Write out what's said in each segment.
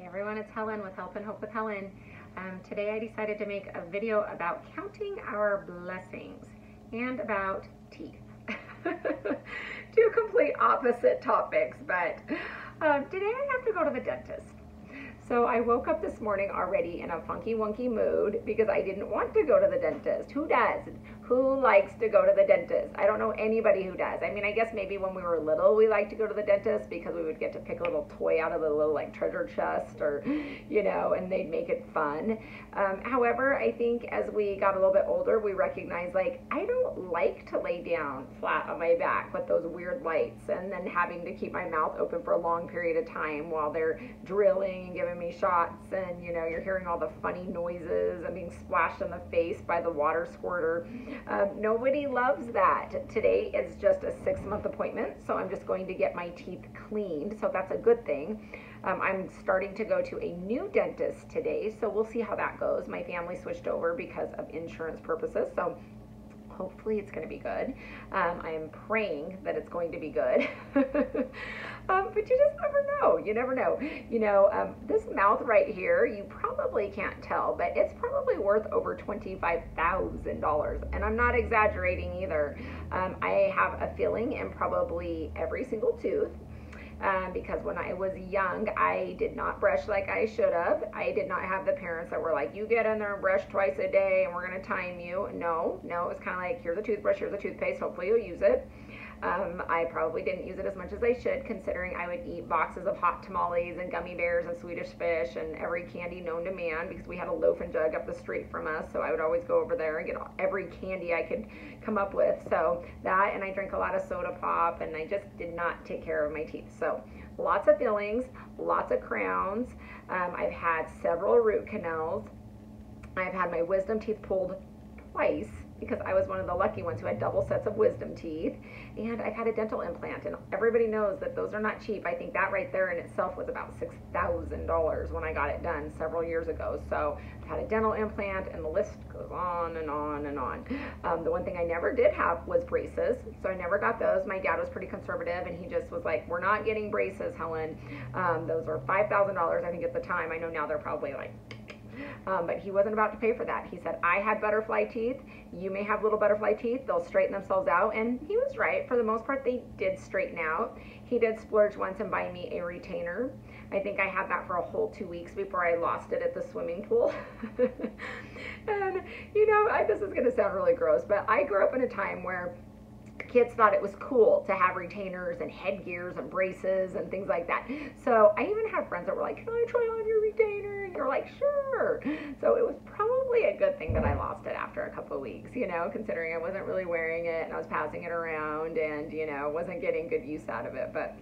Hey everyone, it's Helen with Help and Hope with Helen. Today I decided to make a video about counting our blessings and about teeth. Two complete opposite topics, but today I have to go to the dentist. So I woke up this morning already in a funky wonky mood because I didn't want to go to the dentist. Who does? Who likes to go to the dentist? I don't know anybody who does. I mean, I guess maybe when we were little we liked to go to the dentist because we would get to pick a little toy out of the little like treasure chest or, you know, and they'd make it fun. However, I think as we got a little bit older, we recognized like, I don't like to lay down flat on my back with those weird lights and then having to keep my mouth open for a long period of time while they're drilling and giving me shots, and you know, you're hearing all the funny noises and being splashed in the face by the water squirter. Nobody loves that. Today is just a 6-month appointment, so I'm just going to get my teeth cleaned, so that's a good thing. I'm starting to go to a new dentist today, so we'll see how that goes. My family switched over because of insurance purposes, so hopefully it's going to be good. I'm praying that it's going to be good. But you just never know. You never know. You know, this mouth right here, you probably can't tell, but it's probably worth over $25,000. And I'm not exaggerating either. I have a filling in probably every single tooth. Because when I was young, I did not brush like I should have. I did not have the parents that were like, you get in there and brush twice a day and we're going to time you. No, it was kind of like, here's a toothbrush, here's a toothpaste, hopefully you'll use it. I probably didn't use it as much as I should, considering I would eat boxes of hot tamales and gummy bears and Swedish fish and every candy known to man because we had a loaf and jug up the street from us, so I would always go over there and get every candy I could come up with. So that, and I drank a lot of soda pop, and I just did not take care of my teeth. So lots of fillings, lots of crowns. I've had several root canals. I've had my wisdom teeth pulled twice because I was one of the lucky ones who had double sets of wisdom teeth, and I've had a dental implant, and everybody knows that those are not cheap. I think that right there in itself was about $6,000 when I got it done several years ago. So I've had a dental implant, and the list goes on and on and on. The one thing I never did have was braces, so I never got those. My dad was pretty conservative, and he just was like, we're not getting braces, Helen. Those were $5,000 I think at the time. I know now they're probably like, but he wasn't about to pay for that. He said, I had butterfly teeth. You may have little butterfly teeth. They'll straighten themselves out. And he was right. For the most part, they did straighten out. He did splurge once and buy me a retainer. I think I had that for a whole 2 weeks before I lost it at the swimming pool. And, you know, this is going to sound really gross, but I grew up in a time where kids thought it was cool to have retainers and headgears and braces and things like that. So I even had friends that were like, can I try on your retainer? And you're like, sure. So it was probably a good thing that I lost it after a couple of weeks, you know, considering I wasn't really wearing it and I was passing it around and, you know, wasn't getting good use out of it. But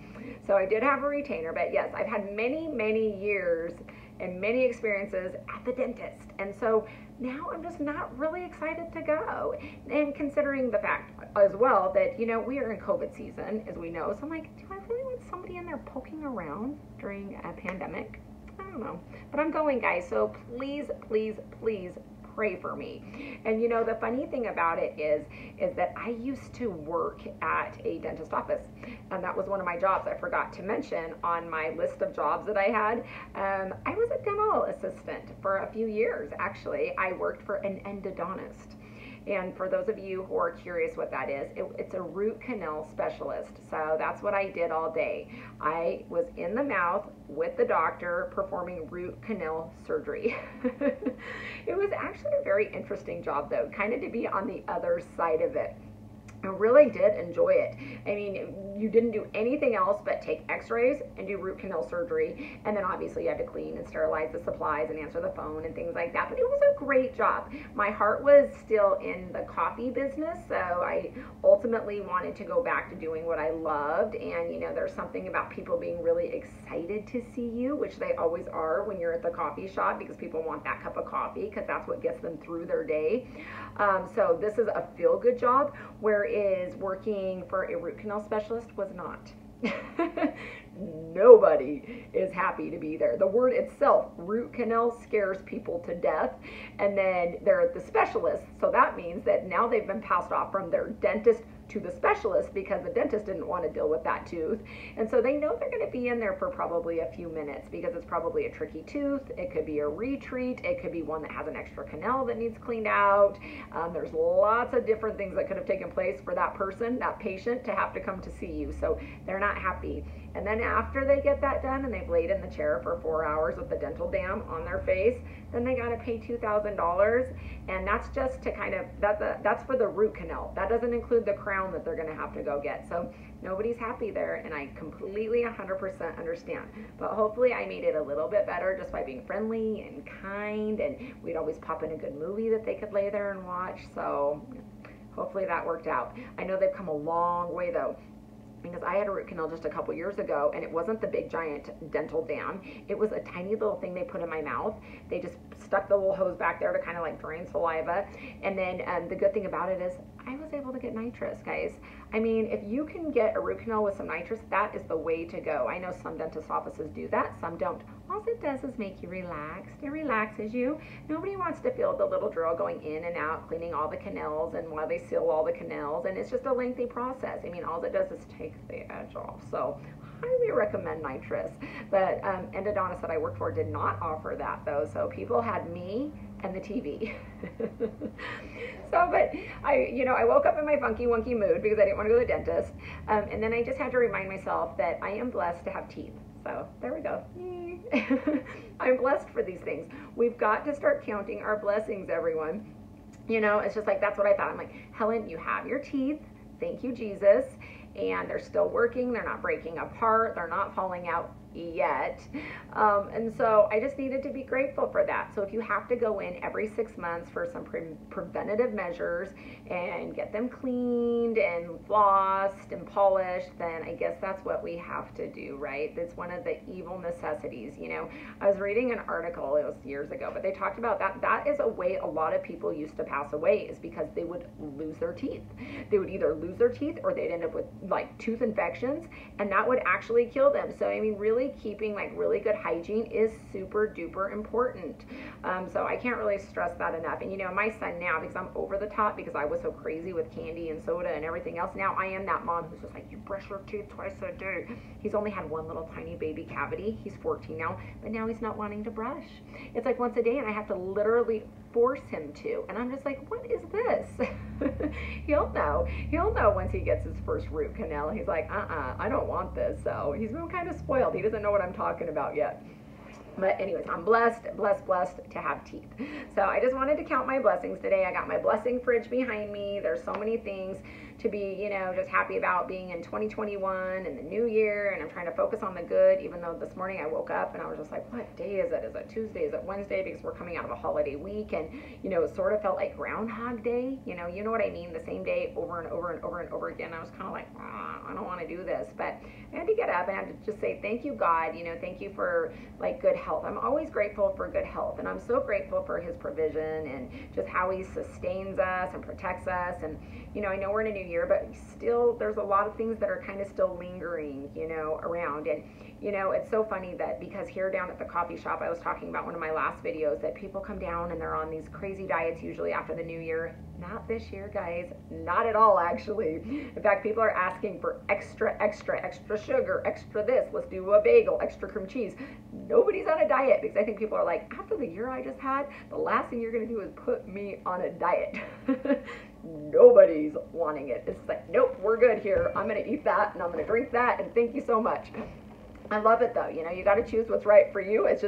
so I did have a retainer, but yes, I've had many, many years and many experiences at the dentist. And so now I'm just not really excited to go. And considering the fact as well that, you know, we are in COVID season, as we know. So I'm like, do I really want somebody in there poking around during a pandemic? I don't know. But I'm going, guys. So please, please, please pray for me. And you know, the funny thing about it is that I used to work at a dentist office, and that was one of my jobs I forgot to mention on my list of jobs that I had. I was a dental assistant for a few years. Actually, I worked for an endodontist. And for those of you who are curious what that is, it's a root canal specialist. So that's what I did all day. I was in the mouth with the doctor performing root canal surgery. It was actually a very interesting job though, kind of to be on the other side of it. I really did enjoy it. I mean, you didn't do anything else but take x-rays and do root canal surgery. And then obviously you had to clean and sterilize the supplies and answer the phone and things like that. But it was a great job. My heart was still in the coffee business, so I ultimately wanted to go back to doing what I loved. And, you know, there's something about people being really excited to see you, which they always are when you're at the coffee shop, because people want that cup of coffee because that's what gets them through their day. So this is a feel-good job, whereas working for a root canal specialist was not. Nobody is happy to be there. The word itself, root canal, scares people to death. And then they're the specialists, so that means that now they've been passed off from their dentist to the specialist because the dentist didn't want to deal with that tooth. And so they know they're going to be in there for probably a few minutes because it's probably a tricky tooth. It could be a retreat. It could be one that has an extra canal that needs cleaned out. There's lots of different things that could have taken place for that person, that patient, to have to come to see you. So they're not happy. And then after they get that done and they've laid in the chair for 4 hours with the dental dam on their face, then they got to pay $2,000. And that's just to kind of, that's for the root canal. That doesn't include the crown that they're going to have to go get. So nobody's happy there, and I completely 100% understand. But hopefully I made it a little bit better just by being friendly and kind, and we'd always pop in a good movie that they could lay there and watch. So hopefully that worked out. I know they've come a long way though, because I had a root canal just a couple years ago, and it wasn't the big giant dental dam. It was a tiny little thing they put in my mouth. They just stuck the little hose back there to kind of like drain saliva. And then the good thing about it is I was able to get nitrous, guys. I mean, if you can get a root canal with some nitrous, that is the way to go. I know some dentist offices do that, some don't. All it does is make you relaxed. It relaxes you. Nobody wants to feel the little drill going in and out, cleaning all the canals, and while they seal all the canals, and it's just a lengthy process. I mean, all it does is take the edge off. So highly recommend nitrous. But endodontist that I worked for did not offer that though, so people had me and the TV. So, but I woke up in my funky wonky mood because I didn't want to go to the dentist, and then I just had to remind myself that I am blessed to have teeth. So there we go. I'm blessed for these things. We've got to start counting our blessings, everyone. It's just like, that's what I thought. I'm like, Helen, you have your teeth. Thank you, Jesus. And they're still working. They're not breaking apart. They're not falling out yet. And so I just needed to be grateful for that. So if you have to go in every 6 months for some preventative measures and get them cleaned and flossed and polished, then I guess that's what we have to do, right? That's one of the evil necessities. I was reading an article, it was years ago, but they talked about that is a way a lot of people used to pass away, is because they would lose their teeth. They would either lose their teeth or they'd end up with like tooth infections, and that would actually kill them. So I mean, really keeping like really good hygiene is super duper important. So I can't really stress that enough. And my son now, because I'm over the top because I was so crazy with candy and soda and everything else, now I am that mom who's just like, you brush your teeth twice a day. He's only had one little tiny baby cavity. He's 14 now, but now he's not wanting to brush. It's like once a day, and I have to literally force him to, and I'm just like, what is this? He'll know once he gets his first root canal. He's like, I don't want this. So he's been kind of spoiled. He doesn't know what I'm talking about yet. But anyways, I'm blessed to have teeth. So I just wanted to count my blessings today. I got my blessing fridge behind me. There's so many things to be, just happy about being in 2021 and the new year. And I'm trying to focus on the good, even though this morning I woke up and I was just like, what day is it? Is it Tuesday? Is it Wednesday? Because we're coming out of a holiday week. And, it sort of felt like Groundhog Day. You know what I mean? The same day over and over and over and over again. I was kind of like, I don't want to do this. But I had to get up and I had to just say, thank you, God. Thank you for like good health. I'm always grateful for good health, and I'm so grateful for his provision and just how he sustains us and protects us. And I know we're in a new year, but still there's a lot of things that are kind of still lingering around. And it's so funny that, because here down at the coffee shop, I was talking about one of my last videos, that people come down and they're on these crazy diets usually after the new year. Not this year, guys. Not at all, actually. In fact, people are asking for extra sugar, extra this. Let's do a bagel, extra cream cheese. Nobody's on a diet, because I think people are like, after the year I just had, the last thing you're going to do is put me on a diet. Nobody's wanting it. It's like, nope, we're good here. I'm going to eat that, and I'm going to drink that, and thank you so much. I love it though. You got to choose what's right for you. It's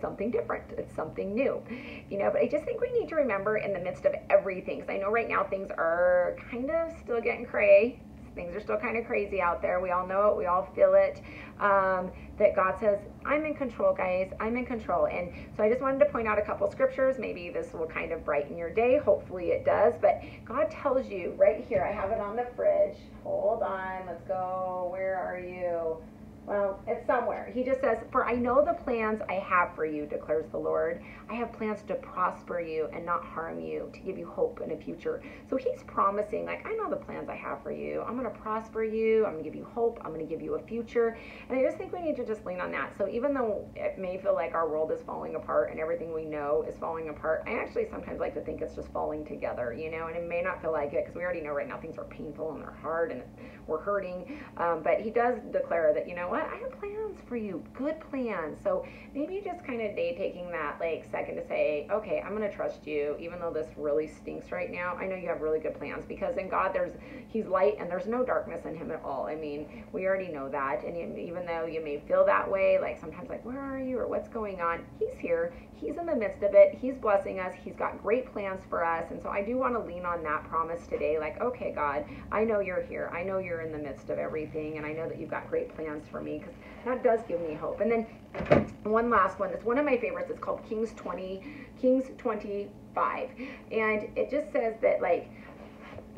something different. It's something new. But I just think we need to remember, in the midst of everything, because I know right now things are kind of still getting cray. Things are still kind of crazy out there. We all know it. We all feel it. That God says, I'm in control, guys. I'm in control. And so I just wanted to point out a couple scriptures. Maybe this will kind of brighten your day. Hopefully it does. But God tells you right here. I have it on the fridge. Hold on. Let's go. Where are you? Well, it's somewhere. He just says, "For I know the plans I have for you, declares the Lord. I have plans to prosper you and not harm you, to give you hope in a future." So he's promising, like, I know the plans I have for you. I'm going to prosper you. I'm going to give you hope. I'm going to give you a future. And I just think we need to just lean on that. So even though it may feel like our world is falling apart and everything we know is falling apart, I actually sometimes like to think it's just falling together, you know, and it may not feel like it because we already know right now things are painful and they're hard and we're hurting. But he does declare that, you know what, I have plans for you, good plans. So maybe just kind of taking that like second to say, okay, I'm going to trust you, even though this really stinks right now. I know you have really good plans, because in God he's light and there's no darkness in him at all. I mean, we already know that. And even though you may feel that way, like sometimes like, where are you or what's going on? He's here. He's in the midst of it. He's blessing us. He's got great plans for us. And so I do want to lean on that promise today. Like, okay, God, I know you're here. I know you're in the midst of everything. And I know that you've got great plans for me, because that does give me hope. And then one last one. It's one of my favorites. It's called Kings 25. And it just says that, like,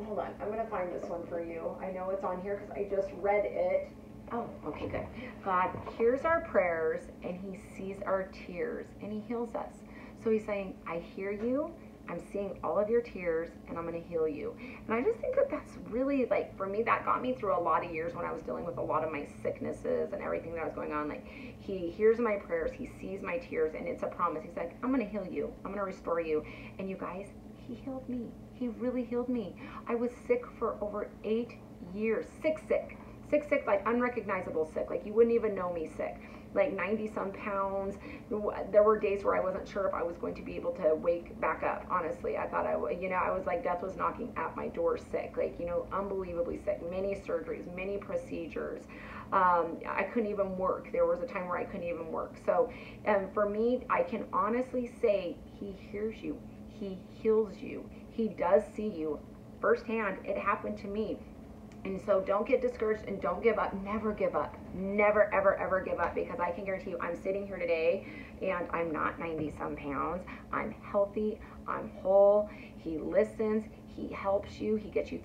hold on, I'm going to find this one for you. I know it's on here because I just read it. Oh, okay, good. God hears our prayers and he sees our tears and he heals us. So he's saying, I hear you, I'm seeing all of your tears, and I'm going to heal you. And I just think that that's really, like, for me, that got me through a lot of years when I was dealing with a lot of my sicknesses and everything that was going on. Like, he hears my prayers, he sees my tears, and it's a promise. He's like, I'm going to heal you, I'm going to restore you. And you guys, he healed me. He really healed me. I was sick for over 8 years. Sick, like unrecognizable sick. Like you wouldn't even know me sick. Like 90-some pounds. There were days where I wasn't sure if I was going to be able to wake back up. Honestly, I thought I was like, death was knocking at my door sick. Like, unbelievably sick. Many surgeries, many procedures. I couldn't even work. There was a time where I couldn't even work. So for me, I can honestly say he hears you. He heals you. He does see you firsthand. It happened to me. And so don't get discouraged and don't give up. Never give up. Never, ever, ever give up, because I can guarantee you I'm sitting here today and I'm not 90-some pounds. I'm healthy. I'm whole. He listens. He helps you. He gets you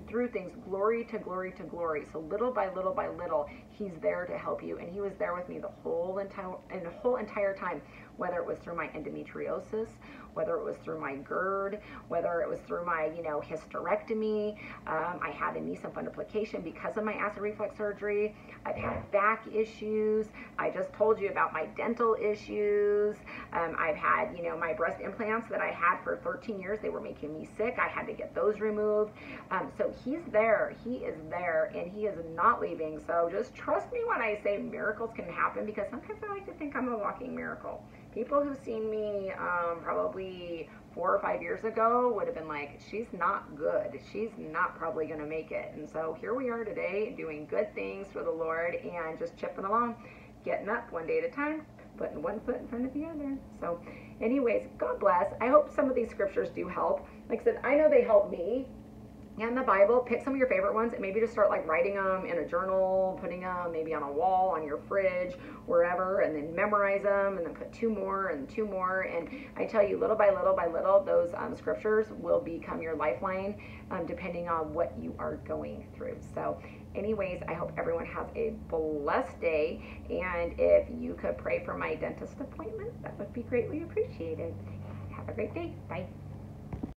through things, glory to glory to glory. So little by little, he's there to help you. And he was there with me the whole entire time, whether it was through my endometriosis, whether it was through my GERD, whether it was through my, hysterectomy. I had a knee fundoplication because of my acid reflux surgery. I've had back issues. I just told you about my dental issues. I've had, my breast implants that I had for 13 years. They were making me sick. I had to get those removed. So he's there. He is there, and he is not leaving. So just trust me when I say miracles can happen, because sometimes I like to think I'm a walking miracle. People who've seen me probably 4 or 5 years ago would have been like, she's not good. She's not probably going to make it. And so here we are today doing good things for the Lord and just chipping along, getting up one day at a time, putting one foot in front of the other. So anyways, God bless. I hope some of these scriptures do help. Like I said, I know they help me. And the Bible, pick some of your favorite ones and maybe just start like writing them in a journal, putting them maybe on a wall, on your fridge, wherever, and then memorize them, and then put 2 more and 2 more. And I tell you, little by little, those scriptures will become your lifeline, depending on what you are going through. So anyways, I hope everyone has a blessed day. And if you could pray for my dentist appointment, that would be greatly appreciated. Have a great day. Bye.